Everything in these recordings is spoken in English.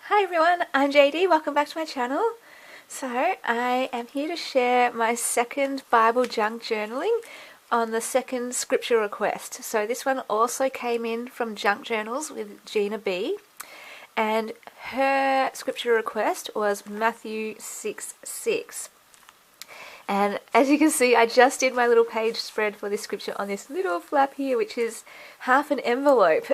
Hi everyone, I'm JD. Welcome back to my channel. So, I am here to share my second Bible junk journaling on the second scripture request. So, this one also came in from Junk Journals with Gina B. And her scripture request was Matthew 6:6. And as you can see, I just did my little page spread for this scripture on this little flap here, which is half an envelope.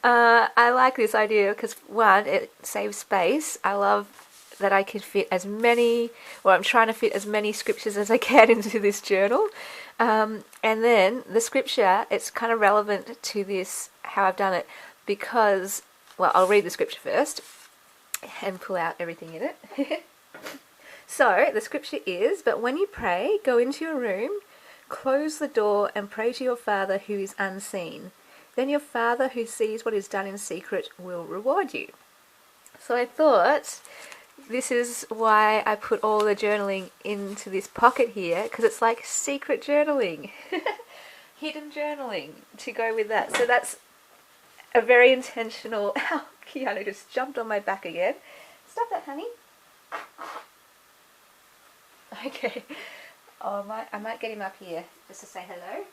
I like this idea because, one, it saves space. I love that I can fit as many, or I'm trying to fit as many scriptures as I can into this journal. And then the scripture, it's kind of relevant to this, how I've done it, because, well, I'll read the scripture first and pull out everything in it. So, the scripture is, "But when you pray, go into your room, close the door, and pray to your Father who is unseen. Then your Father who sees what is done in secret will reward you." So I thought this is why I put all the journaling into this pocket here, because it's like secret journaling, hidden journaling to go with that. So that's a very intentional... Ow, Keanu just jumped on my back again. Stop that, honey. Okay. Oh, I might get him up here just to say hello.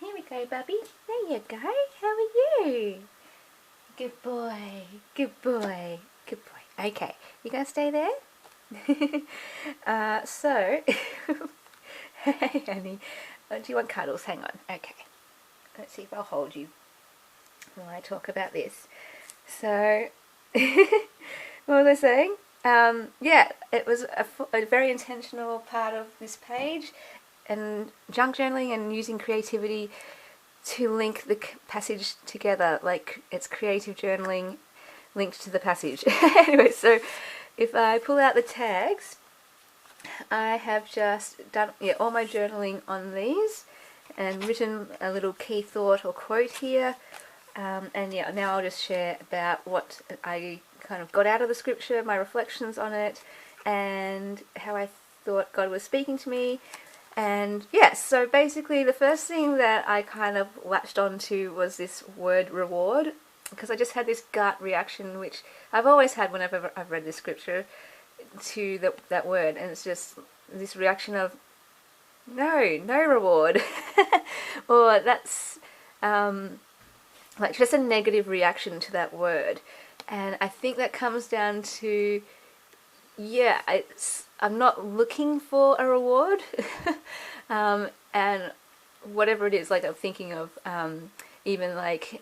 Here we go, Bubby. There you go. How are you? Good boy. Good boy. Good boy. Okay. You gonna stay there? So, hey, honey. Do you want cuddles? Hang on. Okay. Let's see if I'll hold you while I talk about this. So, what was I saying? Yeah, it was a very intentional part of this page, and junk journaling and using creativity to link the passage together, like it's creative journaling linked to the passage. Anyway, so if I pull out the tags, I have just done all my journaling on these and written a little key thought or quote here. And yeah, now I'll just share about what I kind of got out of the scripture, my reflections on it, and how I thought God was speaking to me. And yeah, so basically the first thing that I kind of latched onto was this word reward, because I just had this gut reaction, which I've always had whenever I've read this scripture, to that word, and it's just this reaction of no reward. Or that's like just a negative reaction to that word. And I think that comes down to, yeah, I'm not looking for a reward. And whatever it is, like I'm thinking of even like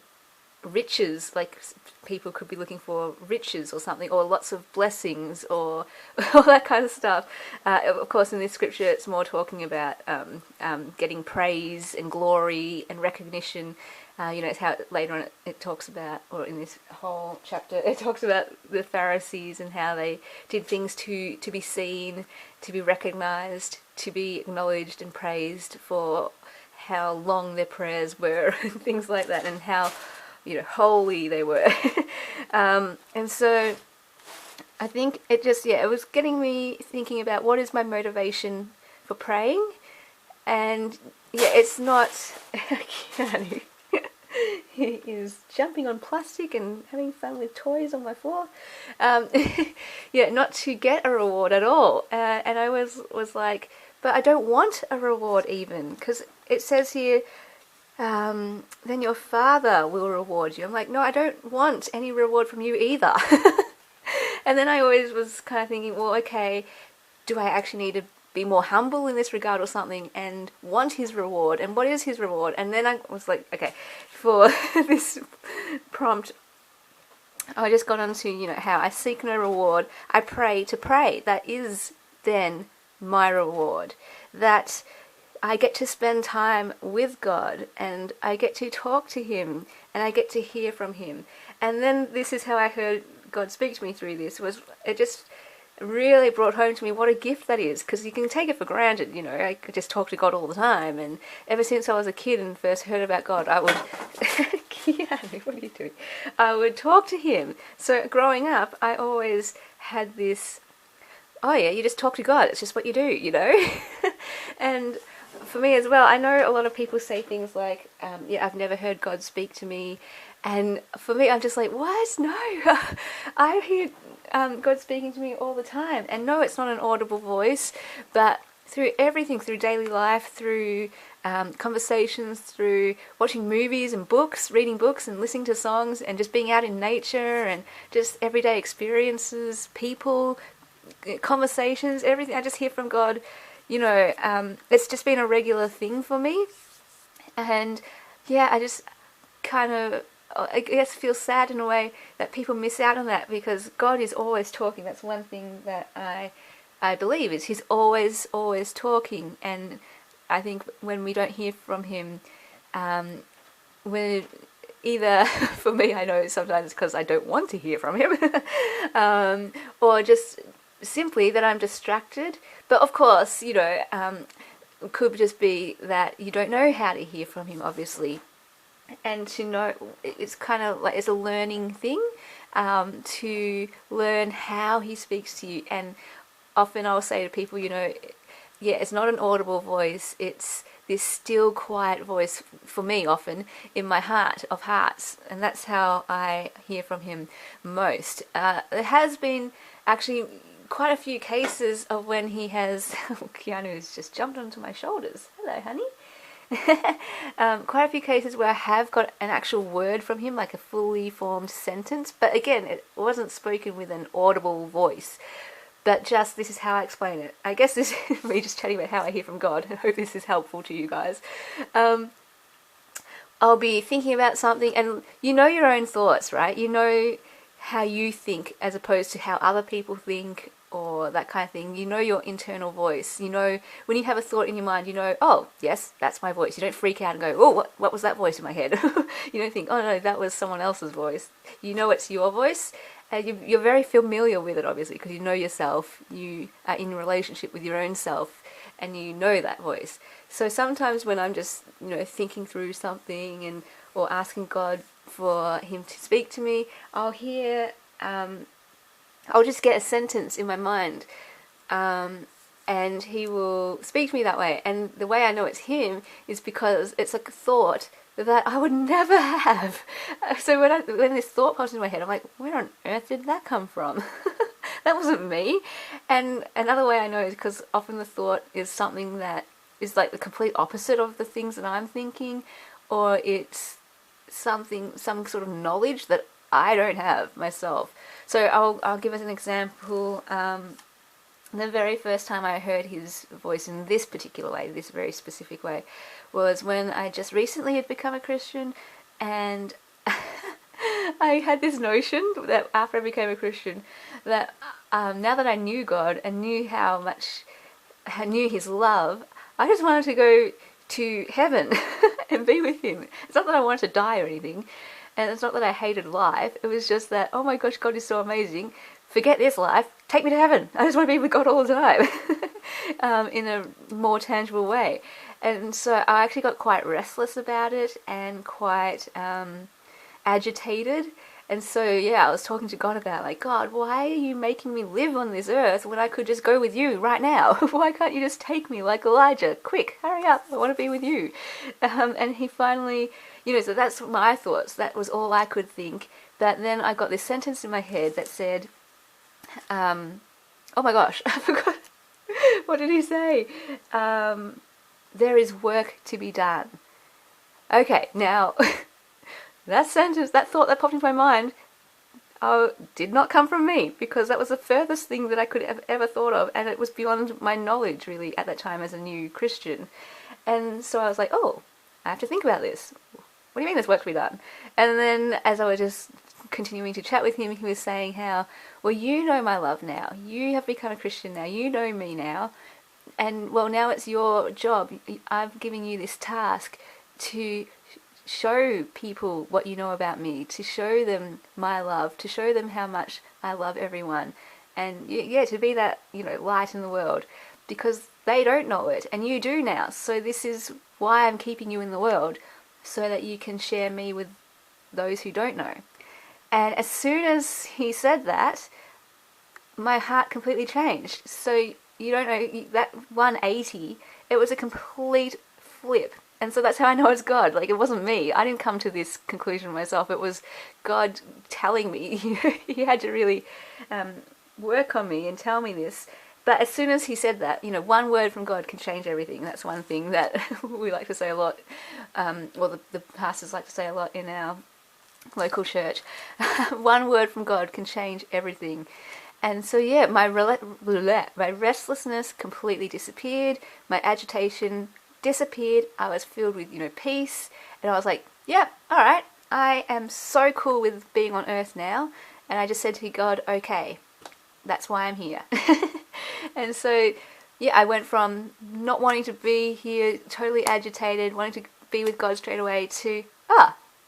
riches, like people could be looking for riches or something, or lots of blessings, or all that kind of stuff. Of course, in this scripture, it's more talking about getting praise and glory and recognition. It's how later on it talks about, or in this whole chapter, it talks about the Pharisees and how they did things to be seen, to be recognized, to be acknowledged and praised for how long their prayers were and things like that, and how holy they were. And so I think it just, it was getting me thinking about what is my motivation for praying. And yeah, it's not... He is jumping on plastic and having fun with toys on my floor. Yeah, not to get a reward at all. And I was like, but I don't want a reward even, because it says here, then your Father will reward you. I'm like, no, I don't want any reward from you either. And then I always was kind of thinking, well, okay, do I actually need to be more humble in this regard or something and want his reward? And what is his reward? And then I was like, okay, for this prompt, I just got onto, how I seek no reward. I pray to pray. That is then my reward. That I get to spend time with God, and I get to talk to him, and I get to hear from him. And then this is how I heard God speak to me through this. It just really brought home to me what a gift that is, because you can take it for granted. I could just talk to God all the time, and ever since I was a kid and first heard about God, I would Keanu, what are you doing? I would talk to him. So growing up, I always had this, oh yeah, you just talk to God, it's just what you do. And for me as well, I know a lot of people say things like, yeah, I've never heard God speak to me. And for me, I'm just like, what? No, I hear God speaking to me all the time. And no, it's not an audible voice, but through everything, through daily life, through conversations, through watching movies and books, reading books and listening to songs, and just being out in nature and just everyday experiences, people, conversations, everything. I just hear from God. It's just been a regular thing for me. And yeah, I just kind of, I guess, feel sad in a way that people miss out on that, because God is always talking. That's one thing that I believe, is He's always talking. And I think when we don't hear from Him, when either for me, I know sometimes because I don't want to hear from Him, or just simply that I'm distracted. But of course, it could just be that you don't know how to hear from Him, obviously. And to know, it's kind of like, it's a learning thing, to learn how He speaks to you. And often I'll say to people, yeah, it's not an audible voice, it's this still, quiet voice, for me often, in my heart of hearts. And that's how I hear from Him most. There has been actually quite a few cases of when He has... Keanu has just jumped onto my shoulders. Hello, honey. Quite a few cases where I have got an actual word from Him, like a fully formed sentence. But again, it wasn't spoken with an audible voice. But just, this is how I explain it. I guess this is me just chatting about how I hear from God. I hope this is helpful to you guys. I'll be thinking about something, and you know your own thoughts, right? You know how you think as opposed to how other people think, or that kind of thing. You know your internal voice. You know when you have a thought in your mind, oh, yes, that's my voice. You don't freak out and go, oh, what was that voice in my head? You don't think, oh no, that was someone else's voice. You know it's your voice. You're very familiar with it, obviously, because you know yourself. You are in relationship with your own self, and you know that voice. So sometimes when I'm just, thinking through something or asking God for Him to speak to me, I'll hear, I'll just get a sentence in my mind, and He will speak to me that way. And the way I know it's Him is because it's like a thought that I would never have. So when this thought pops into my head, I'm like, where on earth did that come from? That wasn't me. And another way I know is because often the thought is something that is like the complete opposite of the things that I'm thinking, or it's some sort of knowledge that I don't have myself. So I'll give us an example. The very first time I heard His voice in this particular way, this very specific way, was when I just recently had become a Christian, and I had this notion that after I became a Christian, that now that I knew God and knew how much I knew His love, I just wanted to go to heaven and be with Him. It's not that I wanted to die or anything, and it's not that I hated life. It was just that, oh my gosh, God is so amazing. Forget this life, take me to heaven. I just want to be with God all the time. In a more tangible way. And so I actually got quite restless about it, and quite agitated. And so, yeah, I was talking to God about, like, God, why are you making me live on this earth when I could just go with you right now? Why can't you just take me like Elijah? Quick, hurry up, I want to be with you. And He finally, so that's my thoughts. That was all I could think. But then I got this sentence in my head that said, oh my gosh, I forgot. What did He say? There is work to be done. Okay, now, that sentence, that thought that popped into my mind, did not come from me, because that was the furthest thing that I could have ever thought of, and it was beyond my knowledge, really, at that time as a new Christian. And so I was like, oh, I have to think about this. What do you mean there's work to be done? And then as I was just continuing to chat with Him, He was saying how, well, you know my love now. You have become a Christian now. You know me now. And, well, now it's your job. I'm giving you this task to show people what you know about me, to show them my love, to show them how much I love everyone. And, yeah, to be that, light in the world. Because they don't know it, and you do now. So this is why I'm keeping you in the world, so that you can share me with those who don't know. And as soon as He said that, my heart completely changed. So you don't know, that 180 it was a complete flip. And so that's how I know it's God. Like, it wasn't me. I didn't come to this conclusion myself. It was God telling me. He had to really work on me and tell me this. But as soon as he said that, one word from God can change everything. That's one thing that we like to say a lot. The pastors like to say a lot in our local church. One word from God can change everything. And so, yeah, my restlessness completely disappeared. My agitation disappeared. I was filled with, peace. And I was like, yeah, all right. I am so cool with being on earth now. And I just said to God, okay, that's why I'm here. And so, yeah, I went from not wanting to be here, totally agitated, wanting to be with God straight away, to,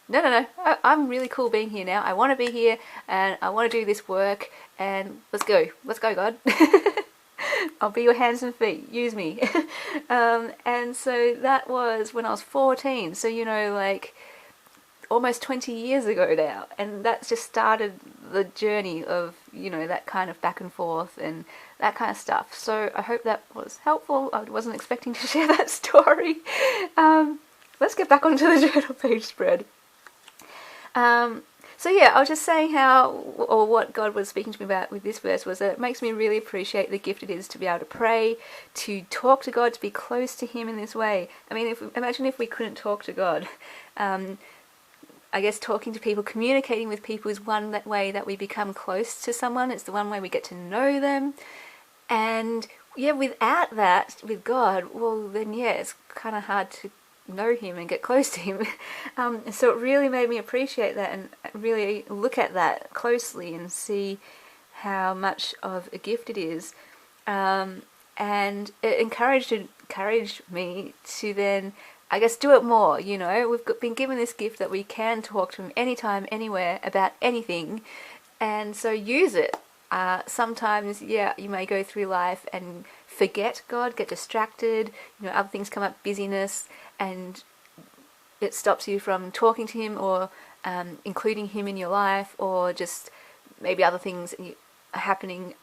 no, I'm really cool being here now. I want to be here, and I want to do this work, and let's go, God. I'll be your hands and feet, use me. And so that was when I was 14, so like almost 20 years ago now, and that's just started the journey of that kind of back and forth and that kind of stuff. So I hope that was helpful. I wasn't expecting to share that story. Let's get back onto the journal page spread. So yeah, I was just saying what God was speaking to me about with this verse was that it makes me really appreciate the gift it is to be able to pray, to talk to God, to be close to Him in this way. I mean, imagine if we couldn't talk to God. I guess talking to people, communicating with people is one way that we become close to someone. It's the one way we get to know them. And yeah, without that, with God, well then yeah, it's kind of hard to know Him and get close to Him. So it really made me appreciate that and really look at that closely and see how much of a gift it is. And it encouraged me to then, I guess, do it more. We've been given this gift that we can talk to Him anytime, anywhere, about anything, and so use it. Sometimes, yeah, you may go through life and forget God, get distracted, other things come up, busyness, and it stops you from talking to Him or including Him in your life, or just maybe other things are happening,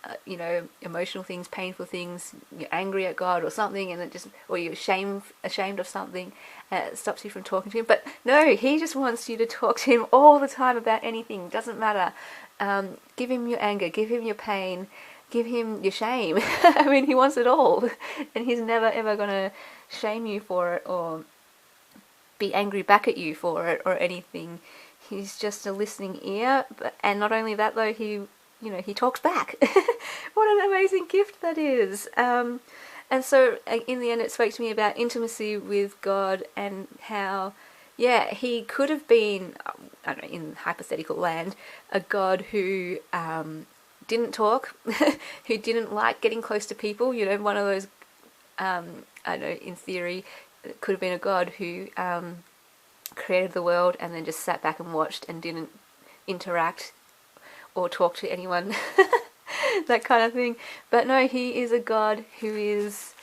emotional things, painful things, you're angry at God or something, and or you're ashamed of something, and it stops you from talking to Him. But no, He just wants you to talk to Him all the time about anything, doesn't matter. Give Him your anger, give Him your pain, give Him your shame. I mean, He wants it all, and He's never ever going to shame you for it or be angry back at you for it or anything. He's just a listening ear, and not only that though, He talks back. What an amazing gift that is. And so in the end it spoke to me about intimacy with God and how, yeah, He could have been, I don't know, in hypothetical land, a God who didn't talk, who didn't like getting close to people, one of those, I don't know, in theory, it could have been a God who created the world and then just sat back and watched and didn't interact or talk to anyone, that kind of thing. But no, He is a God who is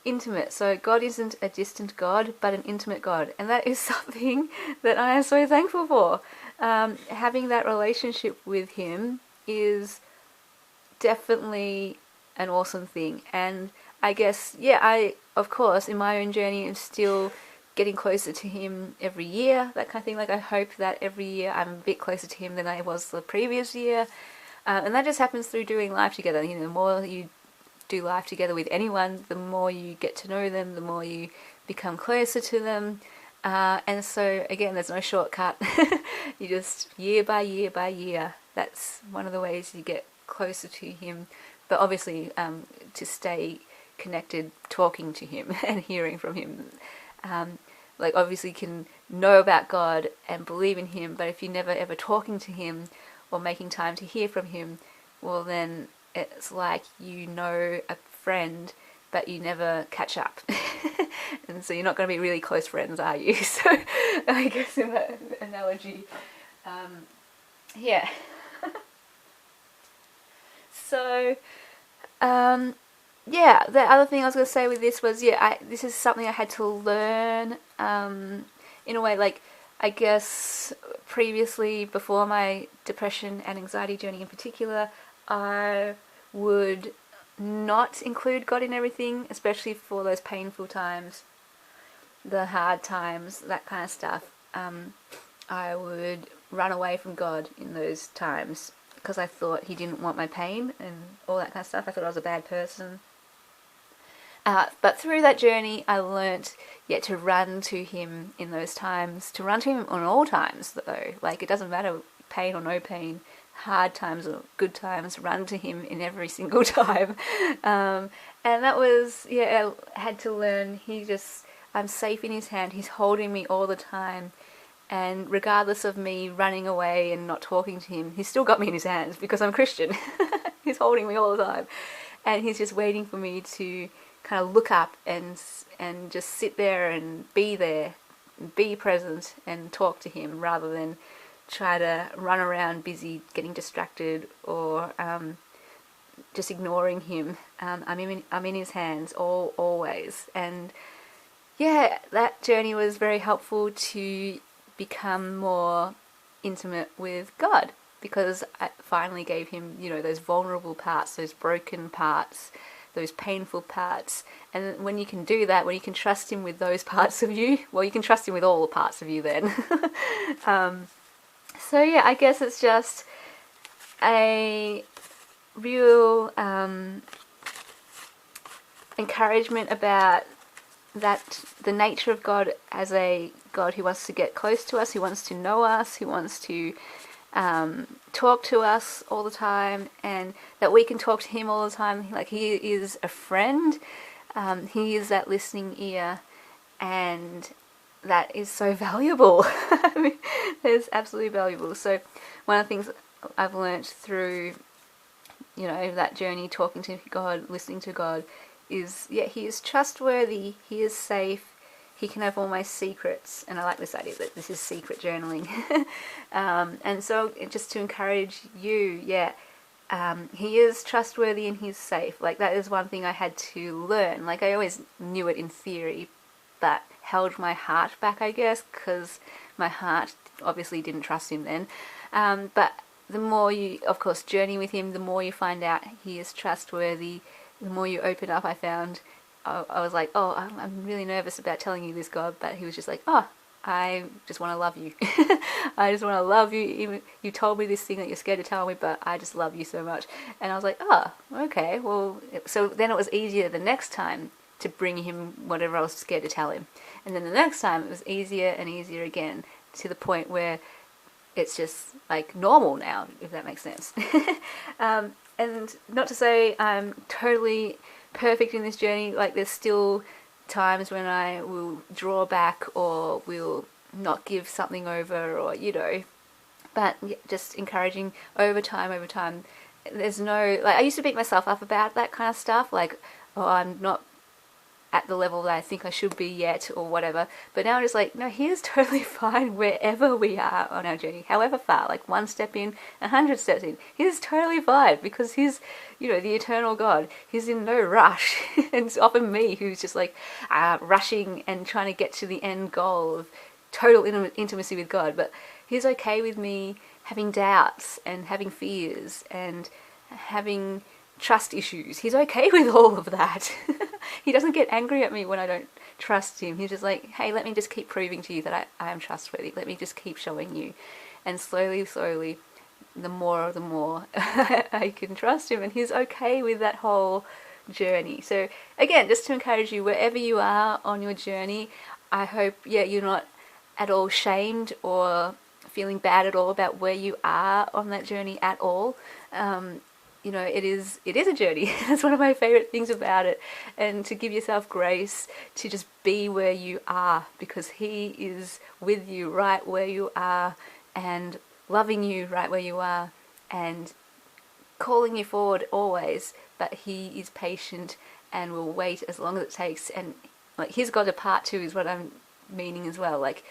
intimate. So God isn't a distant God, but an intimate God, and that is something that I am so thankful for. Having that relationship with Him is definitely an awesome thing. And I guess, yeah, I, of course, in my own journey, am still getting closer to Him every year, that kind of thing. Like, I hope that every year I'm a bit closer to Him than I was the previous year. And that just happens through doing life together. The more you do life together with anyone, the more you get to know them, the more you become closer to them. And so, again, there's no shortcut. You just, year by year by year, that's one of the ways you get closer to Him. But obviously, to stay connected, talking to Him and hearing from Him. Like, obviously you can know about God and believe in Him, but if you're never ever talking to Him or making time to hear from Him, well then it's like a friend, but you never catch up. And so you're not going to be really close friends, are you? So I guess in that analogy, yeah. So, yeah, the other thing I was going to say with this was, yeah, this is something I had to learn, in a way, like, I guess previously, before my depression and anxiety journey in particular, I would not include God in everything, especially for those painful times, the hard times, that kind of stuff. I would run away from God in those times because I thought he didn't want my pain and all that kind of stuff. I thought I was a bad person. But through that journey, I learnt to run to him in those times, to run to him on all times though. Like, it doesn't matter, pain or no pain, hard times or good times, run to him in every single time. And that was, I had to learn. I'm safe in his hand. He's holding me all the time. And regardless of me running away and not talking to him, he's still got me in his hands because I'm Christian. He's holding me all the time. And he's just waiting for me to kind of look up and just sit there, and be present and talk to him, rather than try to run around busy, getting distracted, or just ignoring him. I'm in his hands always. And that journey was very helpful to become more intimate with God, because I finally gave him, those vulnerable parts, those broken parts, those painful parts. And when you can do that, when you can trust him with those parts of you, well, you can trust him with all the parts of you then. I guess it's just a real encouragement about that, the nature of God as a God who wants to get close to us, who wants to know us, who wants to talk to us all the time, and that we can talk to him all the time. Like, he is a friend. He is that listening ear, and that is so valuable. It's absolutely valuable. So one of the things I've learnt through, that journey, talking to God, listening to God, is, he is trustworthy, he is safe, he can have all my secrets. And I like this idea that this is secret journaling. And so just to encourage you, he is trustworthy and he's safe. Like, that is one thing I had to learn. Like, I always knew it in theory, but held my heart back, I guess, because my heart obviously didn't trust him then. But the more you, of course, journey with him, the more you find out he is trustworthy. The more you open up, I found, I was like, I'm really nervous about telling you this, God, but he was just like, I just want to love you. I just want to love you. Even you told me this thing that you're scared to tell me, but I just love you so much. And I was like, okay, well, so then it was easier the next time to bring him whatever I was scared to tell him. And then the next time it was easier and easier again, to the point where it's just like normal now, if that makes sense. And not to say I'm totally perfect in this journey. Like, there's still times when I will draw back or will not give something over, or but just encouraging over time. There's no, like, I used to beat myself up about that kind of stuff, like, I'm not at the level that I think I should be yet, or whatever. But now I'm just like, no, he is totally fine wherever we are on our journey, however far, like 1 step in, 100 steps in. He's totally fine, because he's, the eternal God. He's in no rush. And it's often me who's just like rushing and trying to get to the end goal of total intimacy with God. But he's okay with me having doubts and having fears and having trust issues. He's okay with all of that. He doesn't get angry at me when I don't trust him. He's just like, hey, let me just keep proving to you that I am trustworthy. Let me just keep showing you. And slowly, the more I can trust him, and he's okay with that whole journey. So again, just to encourage you, wherever you are on your journey, I hope you're not at all shamed or feeling bad at all about where you are on that journey at all. It is a journey. That's one of my favorite things about it. And to give yourself grace to just be where you are, because he is with you right where you are, and loving you right where you are, and calling you forward always. But he is patient and will wait as long as it takes. And like, he's got a part too, is what I'm meaning as well. Like,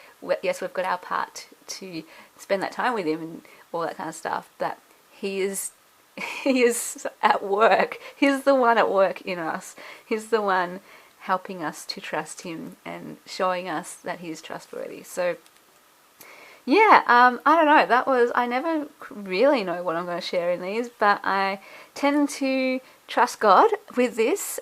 yes, we've got our part to spend that time with him and all that kind of stuff, but he is at work. He's the one at work in us. He's the one helping us to trust him and showing us that he is trustworthy. So yeah, I don't know. I never really know what I'm going to share in these, but I tend to trust God with this,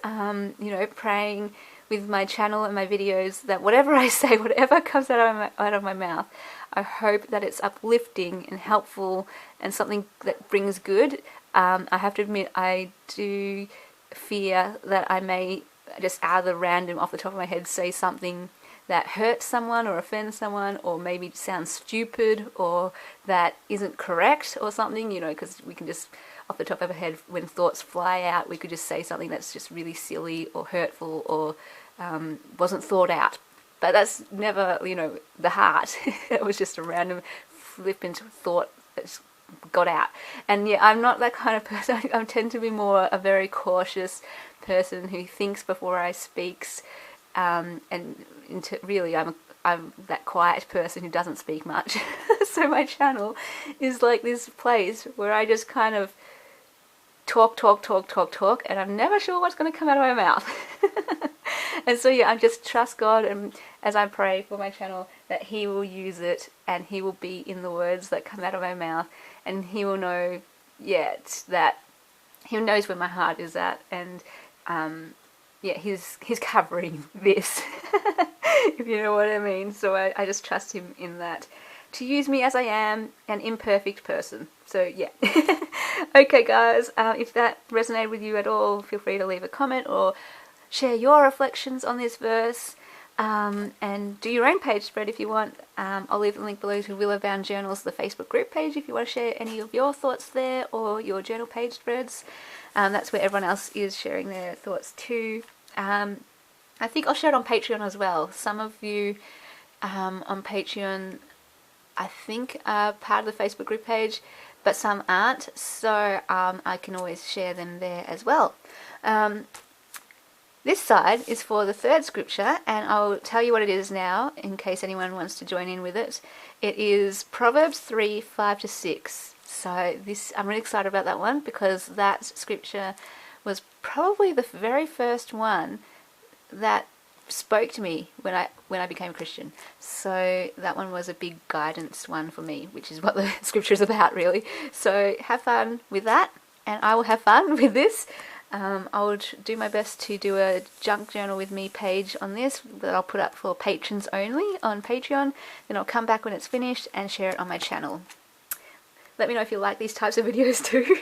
praying with my channel and my videos that whatever I say, whatever comes out of my mouth, I hope that it's uplifting and helpful and something that brings good. I have to admit, I do fear that I may just out of the random, off the top of my head, say something that hurts someone or offends someone, or maybe sounds stupid or that isn't correct or something, because we can just, off the top of our head, when thoughts fly out, we could just say something that's just really silly or hurtful or wasn't thought out. But that's never, the heart. It was just a random flippant thought that's got out. And yeah, I'm not that kind of person. I tend to be more a very cautious person who thinks before I speaks, and really I'm that quiet person who doesn't speak much. So my channel is like this place where I just kind of talk, and I'm never sure what's going to come out of my mouth. And so yeah, I just trust God, and as I pray for my channel, that He will use it and He will be in the words that come out of my mouth, and He will know, that He knows where my heart is at, and He's covering this, if you know what I mean. So I just trust Him in that, to use me as I am, an imperfect person. So yeah. Okay guys, if that resonated with you at all, feel free to leave a comment or share your reflections on this verse, and do your own page spread if you want. I'll leave the link below to Willowbound Journals, the Facebook group page, if you want to share any of your thoughts there or your journal page spreads. That's where everyone else is sharing their thoughts too. I think I'll share it on Patreon as well. Some of you on Patreon, I think, are part of the Facebook group page, but some aren't, so I can always share them there as well. This side is for the third scripture, and I'll tell you what it is now in case anyone wants to join in with it. It is Proverbs 3, 5-6. So I'm really excited about that one, because that scripture was probably the very first one that spoke to me when I became a Christian. So that one was a big guidance one for me, which is what the scripture is about, really. So have fun with that, and I will have fun with this. I would do my best to do a junk journal with me page on this that I'll put up for patrons only on Patreon. Then I'll come back when it's finished and share it on my channel. Let me know if you like these types of videos too.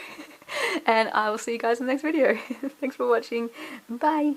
And I will see you guys in the next video. Thanks for watching. Bye.